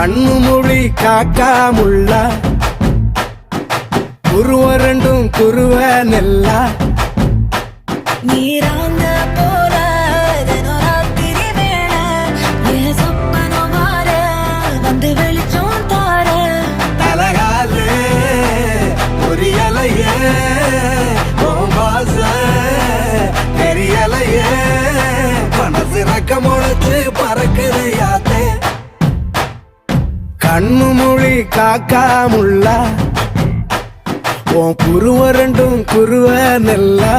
கண்ணு மொழி காக்காமுள்ள குருவ ரெண்டும் குருவ நெல்லா நீராங்க போல தினராத்திரி வேளை என் சொப்பனம் மாற வந்து வெளிச்சம் தார தலகாலே பொரியலையே ஓம்பாச தெரியலையே மனசு ரக்க முளைச்சு பறக்குது யாத்தே கண்ணு மொழி காக்காமுள்ள உன் குருவ ரெண்டும் குருவ நெல்லா